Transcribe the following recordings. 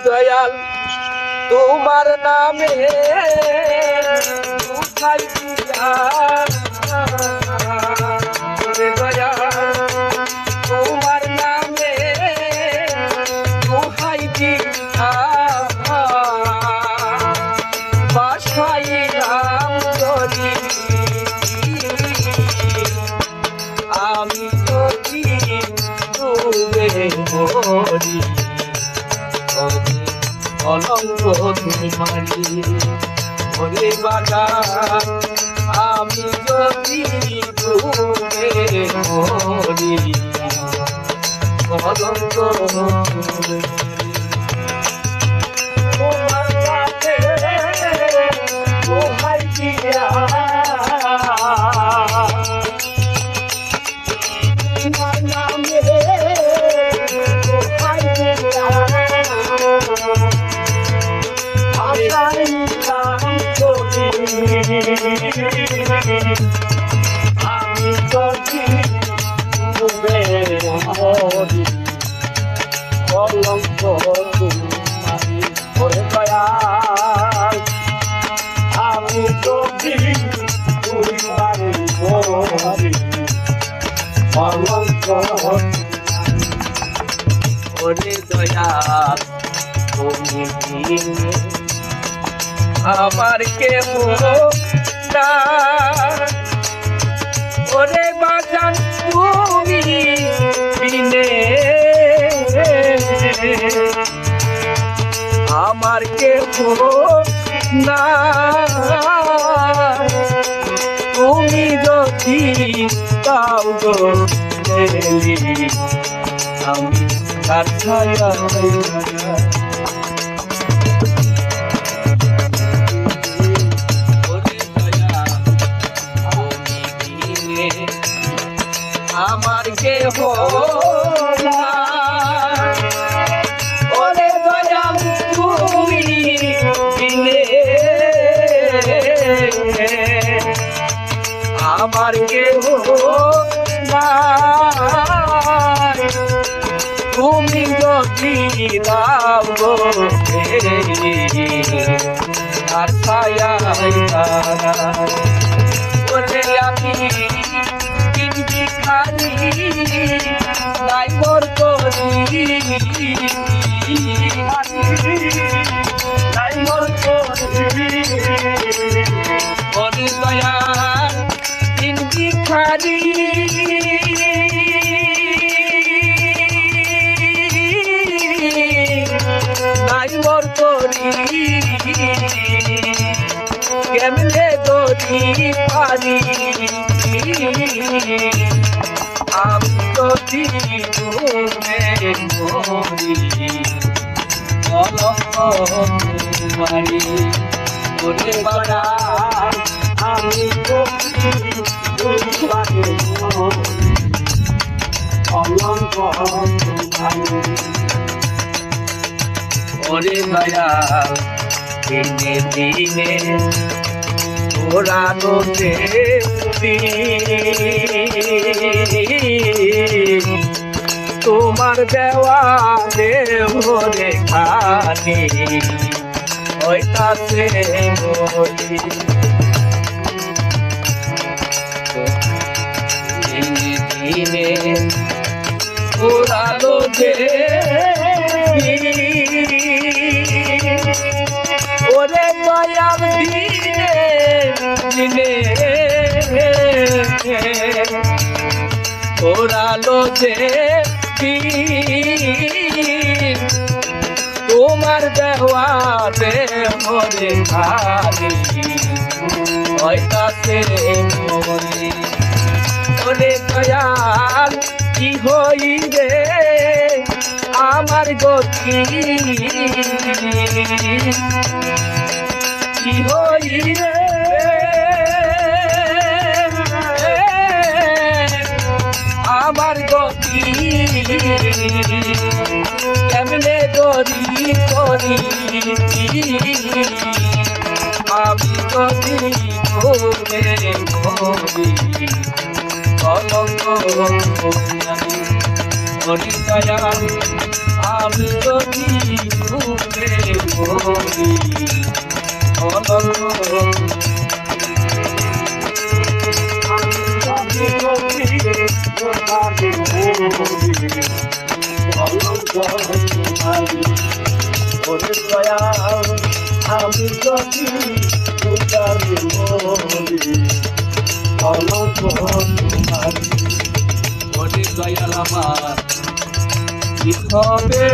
দয়াল তোমার নামে কোথায় দিয়া ওরে দয়াল তোমার নামে কোথায় দিয়া বাসাইলাম করি আমি যদি ডুবে মরি অলঙ্গ তোমারি ওরে বাবা আমি যদি ডুবে মরি অলঙ্গ তোমার কাছে কোথায় দিয়া তোমার নামে কোথায় দিয়া আমি যদি ডুবে মরি অলঙ্ক তোমারি ওরে দয়াল আমি যদি ডুবে মরি অলঙ্ক ওরে দয়াল তুমি আমার কেহ না ওরে বাজান তুমি বিনে আমার কেহ না তুমি যদি পাও গো আমি তার ছায়া আমার কেহ না ওরে দয়াল তুমি বিনে আমার কেহ না তুমি যদি দাও গো আর ছায়া ওরে আমি খালি নাই মোর করি নাই মোর করি ওরে দয়াল ইন্দি খালি নাই মোর করি কেমনে দরি পারি আমি যদি ডুবে মরি অলঙ্ক তোমারি ওরে বাবা আমি যদি ডুবে মরি অলঙ্ক তোমারি ওরে দয়াল দিনে দিনে ওরানো তোমার দেওয়া দেহরে খানি ওইটাতে মরি দিনে দিনে ওরানো ওরে দয়াল দিনে দিনে ওরালো যে তোমার দেওয়াতে মরে খালি ওইটাতে মরি ওরে দয়াল কি হইবে আমার গতি কি হইবে আমার গতি কেমনে দরি করি আমি যদি ঘুরে ঘুরি অলঙ্ক হরি দয়াল আমি যদি তোমারি ওরে দয়াল আমি যদি উজাড়ে মরি কলঙ্ক তোমারি ওরে দয়াল আমার কি হবে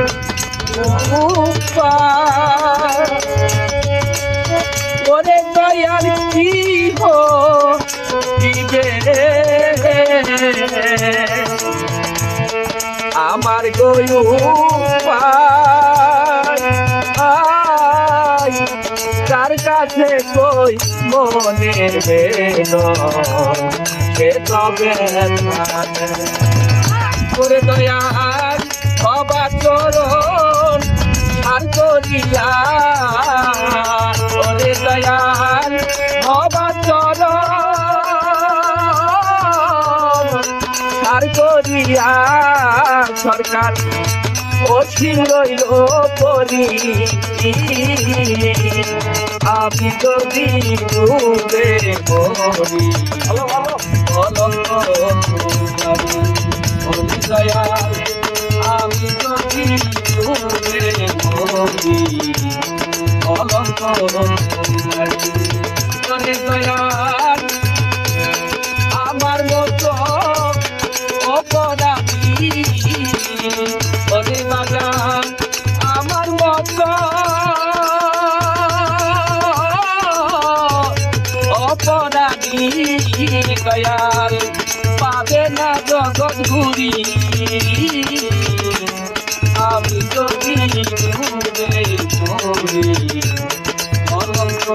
উপায় ওরে দয়াল কি হইবে আমার গয়ু কার কাছে কই মনের বেদন সে তবে করে দয়াল সবা চরণ আর করিয়া ওরে দয়াল সবা চরণ আর করিয়া সরকার অসীম রইল পরি আমি যদি ডুবে মরি দয়াল আমি যদি ডুবে মরি অলঙ্ক দয়াল আমার মতো অপরাধী ওরে বাগান আমার মতো অপরাধী দয়াল পাবে না জগৎ ঘুরি আমি যদি ডুবে মরি অলঙ্ক